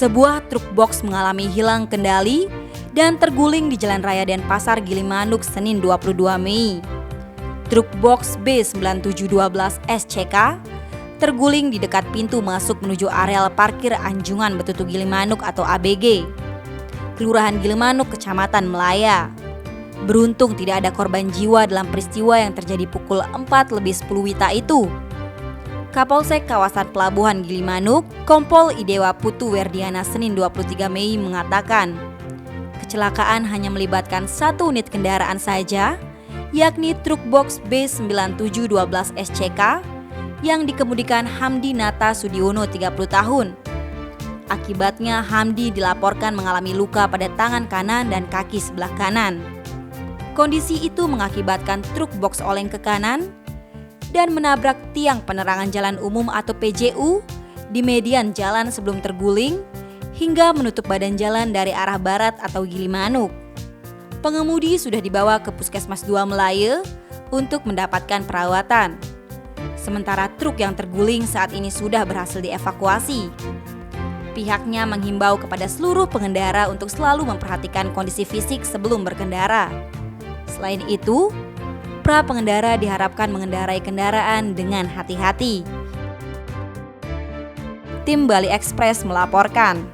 Sebuah truk box mengalami hilang kendali dan terguling di Jalan Raya Denpasar Gilimanuk Senin 22 Mei. Truk box B9712 SCK terguling di dekat pintu masuk menuju areal parkir Anjungan Betutu Gilimanuk atau ABG, Kelurahan Gilimanuk, Kecamatan Melaya. Beruntung tidak ada korban jiwa dalam peristiwa yang terjadi pukul 4:10 WITA itu. Kapolsek kawasan Pelabuhan Gilimanuk, Kompol Idewa Putu Werdiana Senin 23 Mei mengatakan, kecelakaan hanya melibatkan satu unit kendaraan saja, yakni truk box B9712 SCK yang dikemudikan Hamdi Nata Sudiono 30 tahun. Akibatnya Hamdi dilaporkan mengalami luka pada tangan kanan dan kaki sebelah kanan. Kondisi itu mengakibatkan truk box oleng ke kanan dan menabrak tiang penerangan jalan umum atau PJU di median jalan sebelum terguling hingga menutup badan jalan dari arah barat atau Gilimanuk. Pengemudi sudah dibawa ke Puskesmas 2 Melaya untuk mendapatkan perawatan. Sementara truk yang terguling saat ini sudah berhasil dievakuasi. Pihaknya menghimbau kepada seluruh pengendara untuk selalu memperhatikan kondisi fisik sebelum berkendara. Selain itu, pra pengendara diharapkan mengendarai kendaraan dengan hati-hati. Tim Bali Express melaporkan.